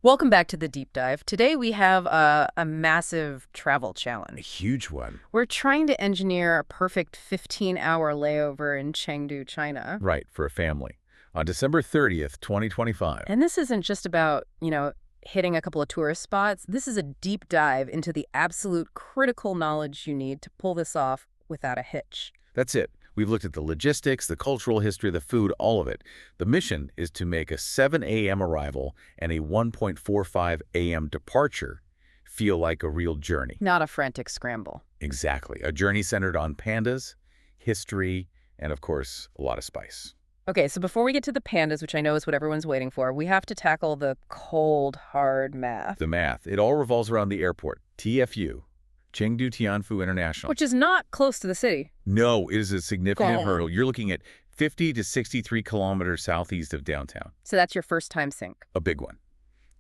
Welcome back to the deep dive. Today we have a massive travel A challenge. huge one. We're trying to engineer a perfect 15-hour layover in Chengdu, China. Right, for a family. On December 30th, 2025. And this isn't just about, hitting a couple of tourist spots. This is a deep dive into the absolute critical knowledge you need to pull this off without a hitch. That's it. We've looked at the logistics, the cultural history, the food, all of it. The mission is to make a 7 a.m. arrival and a 1.45 a.m. departure feel like a real journey. Not a frantic scramble. Exactly. A journey centered on pandas, history, and of course, a lot of spice. Okay, so before we get to the pandas, which I know is what everyone's waiting for, we have to tackle the cold, hard math. The math. It all revolves around the airport, TFU, Chengdu Tianfu International. Which is not close to the city. No, it is a significant hurdle. You're looking at 50 to 63 kilometers southeast of downtown. So that's your first time sink. A big one.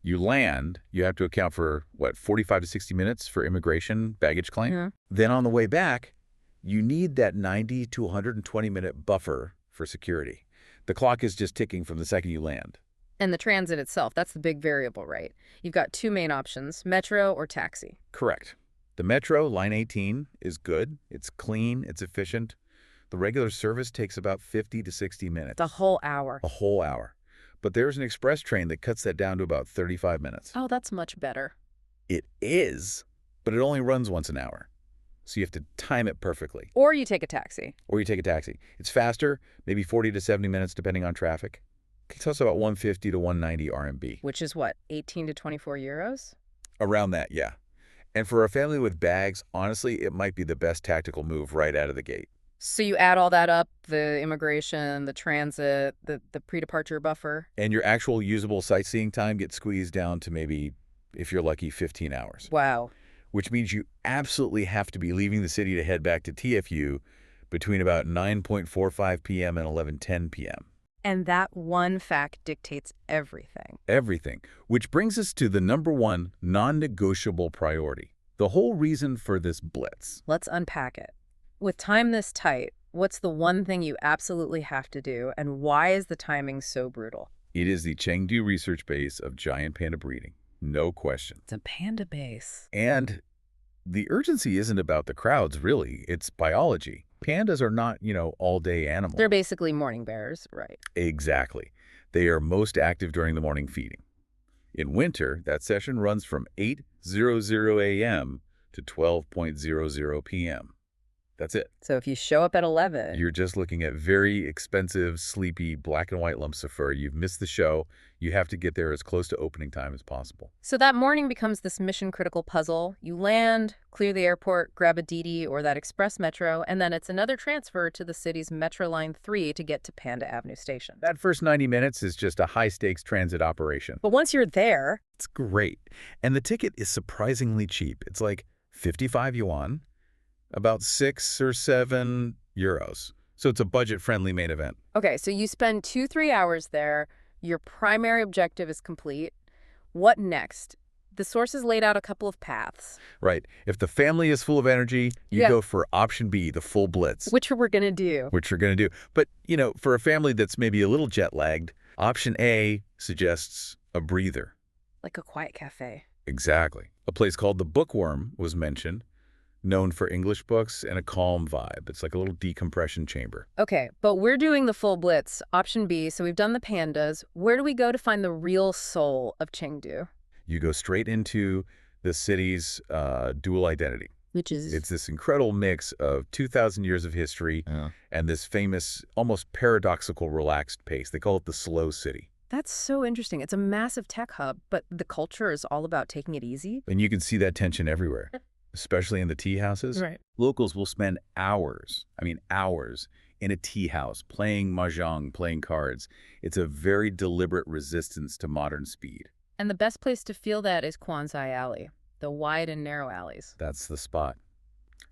You land, you have to account for, 45 to 60 minutes for immigration baggage claim? Yeah. Then on the way back, you need that 90 to 120-minute buffer for security. The clock is just ticking from the second you land. And the transit itself, that's the big variable, right? You've got two main options, metro or taxi. Correct. The Metro, Line 18, is good. It's clean. It's efficient. The regular service takes about 50 to 60 minutes. The whole hour. A whole hour. But there's an express train that cuts that down to about 35 minutes. Oh, that's much better. It is, but it only runs once an hour. So you have to time it perfectly. Or you take a taxi. Or you take a taxi. It's faster, maybe 40 to 70 minutes depending on traffic. It costs about 150 to 190 RMB. Which is what, 18 to 24 euros? Around that, yeah. And for a family with bags, honestly, it might be the best tactical move right out of the gate. So you add all that up, the immigration, the transit, the pre-departure buffer. And your actual usable sightseeing time gets squeezed down to maybe, if you're lucky, 15 hours. Wow. Which means you absolutely have to be leaving the city to head back to TFU between about 9:45 p.m. and 11:10 p.m. And that one fact dictates everything. Everything. Which brings us to the number one non-negotiable priority. The whole reason for this blitz. Let's unpack it. With time this tight, what's the one thing you absolutely have to do, and why is the timing so brutal? It is the Chengdu research base of giant panda breeding. No question. It's a panda base. And the urgency isn't about the crowds, really. It's biology. Pandas are not, all-day animals. They're basically morning bears, right? Exactly. They are most active during the morning feeding. In winter, that session runs from 8:00 a.m. to 12:00 p.m. That's it. So if you show up at 11... You're just looking at very expensive, sleepy, black and white lumps of fur. You've missed the show. You have to get there as close to opening time as possible. So that morning becomes this mission-critical puzzle. You land, clear the airport, grab a DD or that express metro, and then it's another transfer to the city's Metro Line 3 to get to Panda Avenue Station. That first 90 minutes is just a high-stakes transit operation. But once you're there... It's great. And the ticket is surprisingly cheap. It's like 55 yuan, about 6 or 7 euros. So it's a budget-friendly main event. Okay, so you spend 2-3 hours there. Your primary objective is complete. What next? The sources laid out a couple of paths. Right. If the family is full of energy, you go for option B, the full blitz. Which we're going to do. Which you're going to do. But, for a family that's maybe a little jet-lagged, option A suggests a breather. Like a quiet cafe. Exactly. A place called the Bookworm was mentioned, known for English books and a calm vibe. It's like a little decompression chamber. Okay, but we're doing the full blitz, option B, so we've done the pandas. Where do we go to find the real soul of Chengdu? You go straight into the city's dual identity. Which is? It's this incredible mix of 2,000 years of history and this famous, almost paradoxical relaxed pace. They call it the slow city. That's so interesting. It's a massive tech hub, but the culture is all about taking it easy. And you can see that tension everywhere. Especially in the tea houses. Right. Locals will spend hours, hours, in a tea house, playing mahjong, playing cards. It's a very deliberate resistance to modern speed. And the best place to feel that is Quanzai Alley, the wide and narrow alleys. That's the spot.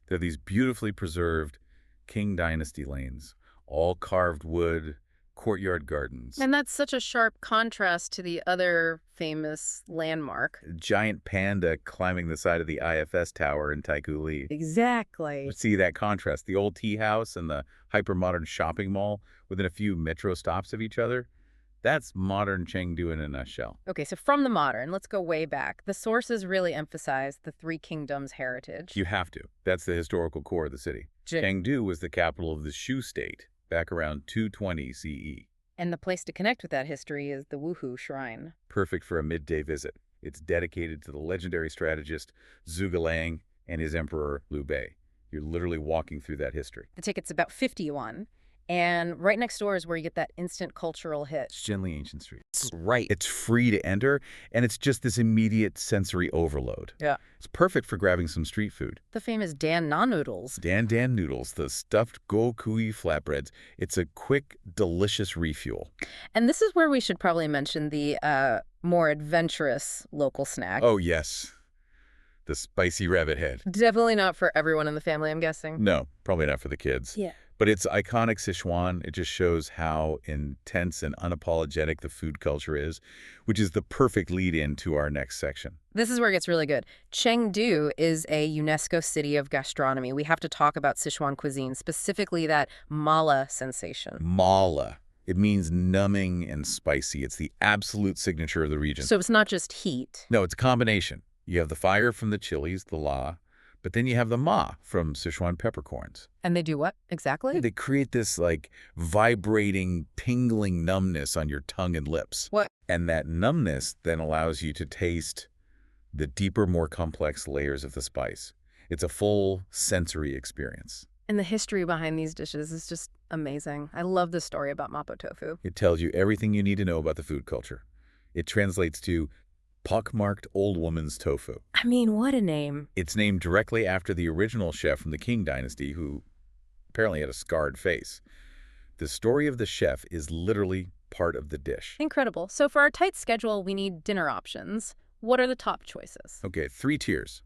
They're these beautifully preserved Qing Dynasty lanes, all carved wood, courtyard gardens. And that's such a sharp contrast to the other famous landmark. A giant panda climbing the side of the IFS tower in Taikoo Li. Exactly. See that contrast, the old tea house and the hyper-modern shopping mall within a few metro stops of each other? That's modern Chengdu in a nutshell. Okay, so from the modern, let's go way back. The sources really emphasize the Three Kingdoms heritage. You have to. That's the historical core of the city. Chengdu was the capital of the Shu state back around 220 CE. And the place to connect with that history is the Wuhu Shrine. Perfect for a midday visit. It's dedicated to the legendary strategist Zhuge Liang and his emperor Liu Bei. You're literally walking through that history. The ticket's about 50 yuan. And right next door is where you get that instant cultural hit. It's gently ancient street. Right. It's free to enter, and it's just this immediate sensory overload. Yeah. It's perfect for grabbing some street food. The famous Dan Na noodles. Dan Dan noodles, the stuffed go kui flatbreads. It's a quick, delicious refuel. And this is where we should probably mention the more adventurous local snack. Oh, yes. The spicy rabbit head. Definitely not for everyone in the family, I'm guessing. No, probably not for the kids. Yeah. But it's iconic Sichuan. It just shows how intense and unapologetic the food culture is, which is the perfect lead-in to our next section. This is where it gets really good. Chengdu is a UNESCO city of gastronomy. We have to talk about Sichuan cuisine, specifically that mala sensation. Mala. It means numbing and spicy. It's the absolute signature of the region. So it's not just heat. No, it's a combination. You have the fire from the chilies, the la, but then you have the ma from Sichuan peppercorns. And they do what exactly? They create this, like, vibrating, tingling numbness on your tongue and lips. What? And that numbness then allows you to taste the deeper, more complex layers of the spice. It's a full sensory experience. And the history behind these dishes is just amazing. I love the story about mapo tofu. It tells you everything you need to know about the food culture. It translates to pockmarked old woman's tofu. I mean, what a name. It's named directly after the original chef from the Qing dynasty who apparently had a scarred face. The story of the chef is literally part of the dish. Incredible. So for our tight schedule, we need dinner options. What are the top choices? Okay, 3 tiers.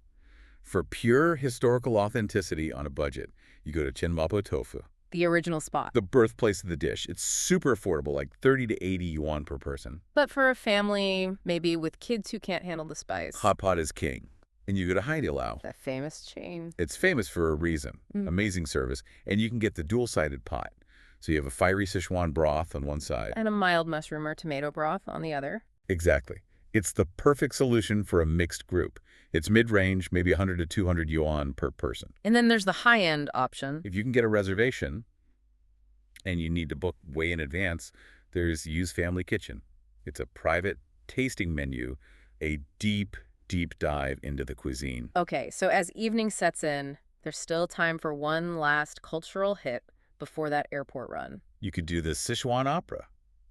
For pure historical authenticity on a budget, you go to Chenmapo Tofu, The original spot. the birthplace of the dish. It's super affordable, like 30 to 80 yuan per person. But for a family, maybe with kids who can't handle the spice. Hot pot is king. And you go to Haidilao. That famous chain. It's famous for a reason. Amazing service. And you can get the dual-sided pot. So you have a fiery Sichuan broth on one side. And a mild mushroom or tomato broth on the other. Exactly. It's the perfect solution for a mixed group. It's mid-range, maybe 100 to 200 yuan per person. And then there's the high-end option. If you can get a reservation and you need to book way in advance, there's Yu's Family Kitchen. It's a private tasting menu, a deep, deep dive into the cuisine. Okay, so as evening sets in, there's still time for one last cultural hit before that airport run. You could do the Sichuan opera,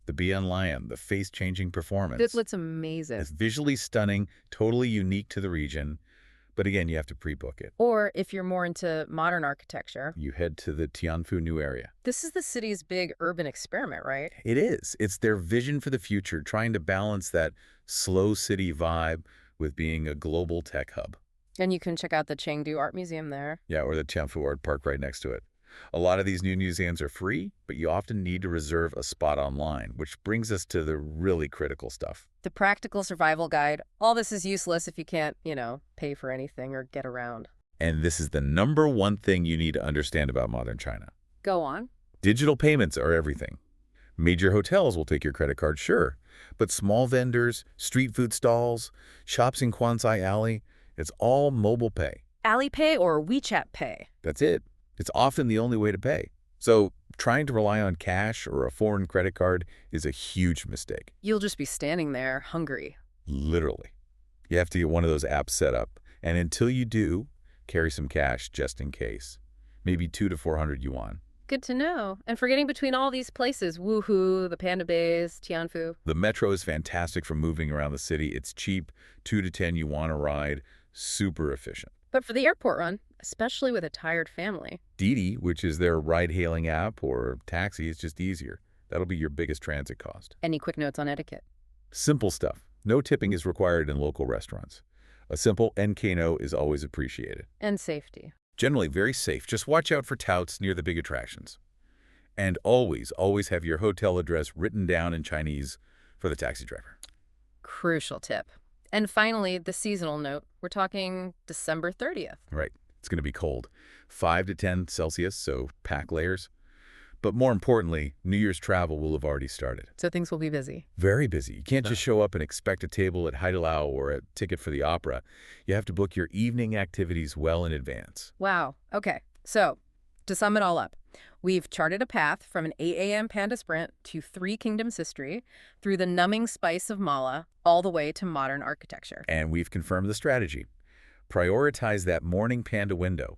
the Bian Lion, the face-changing performance. This looks amazing. It's visually stunning, totally unique to the region. But again, you have to pre-book it. Or if you're more into modern architecture, You head to the Tianfu New Area. this is the city's big urban experiment, right? It is. It's their vision for the future, trying to balance that slow city vibe with being a global tech hub. And you can check out the Chengdu Art Museum there. Yeah, or the Tianfu Art Park right next to it. A lot of these new museums are free, but you often need to reserve a spot online, which brings us to the really critical stuff. The practical survival guide. All this is useless if you can't, pay for anything or get around. And this is the #1 thing you need to understand about modern China. Go on. Digital payments are everything. Major hotels will take your credit card, sure, but small vendors, street food stalls, shops in Kwanzai Alley, it's all mobile pay. Alipay or WeChat Pay. That's it. It's often the only way to pay. So trying to rely on cash or a foreign credit card is a huge mistake. You'll just be standing there hungry. Literally. You have to get one of those apps set up. And until you do, carry some cash just in case. Maybe 200 to 400 yuan. Good to know. And for getting between all these places, Wuhu, the Panda Bays, Tianfu. The metro is fantastic for moving around the city. It's cheap, 2 to 10 yuan a ride, super efficient. But for the airport run, especially with a tired family. Didi, which is their ride-hailing app or taxi, is just easier. That'll be your biggest transit cost. Any quick notes on etiquette? Simple stuff. No tipping is required in local restaurants. A simple NK-no is always appreciated. And safety. Generally very safe. Just watch out for touts near the big attractions. And always, always have your hotel address written down in Chinese for the taxi driver. Crucial tip. And finally, the seasonal note. We're talking December 30th. Right. It's going to be cold. 5 to 10 Celsius, so pack layers. But more importantly, New Year's travel will have already started. So things will be busy. Very busy. You can't just show up and expect a table at Haidilao or a ticket for the opera. You have to book your evening activities well in advance. Wow. Okay. So, to sum it all up, we've charted a path from an 8 a.m. panda sprint to Three Kingdoms history, through the numbing spice of mala, all the way to modern architecture. And we've confirmed the strategy. Prioritize that morning panda window.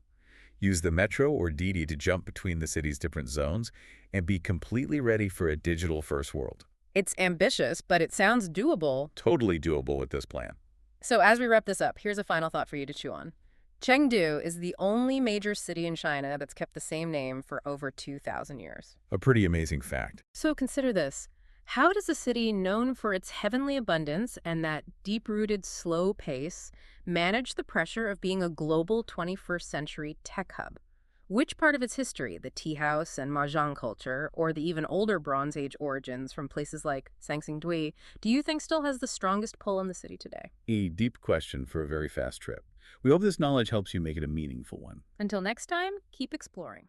Use the metro or Didi to jump between the city's different zones and be completely ready for a digital first world. It's ambitious, but it sounds doable. Totally doable with this plan. So as we wrap this up, here's a final thought for you to chew on. Chengdu is the only major city in China that's kept the same name for over 2,000 years. A pretty amazing fact. So consider this. How does a city known for its heavenly abundance and that deep-rooted slow pace manage the pressure of being a global 21st century tech hub? Which part of its history, the tea house and mahjong culture, or the even older Bronze Age origins from places like Sanxingdui, do you think still has the strongest pull in the city today? A deep question for a very fast trip. We hope this knowledge helps you make it a meaningful one. Until next time, keep exploring.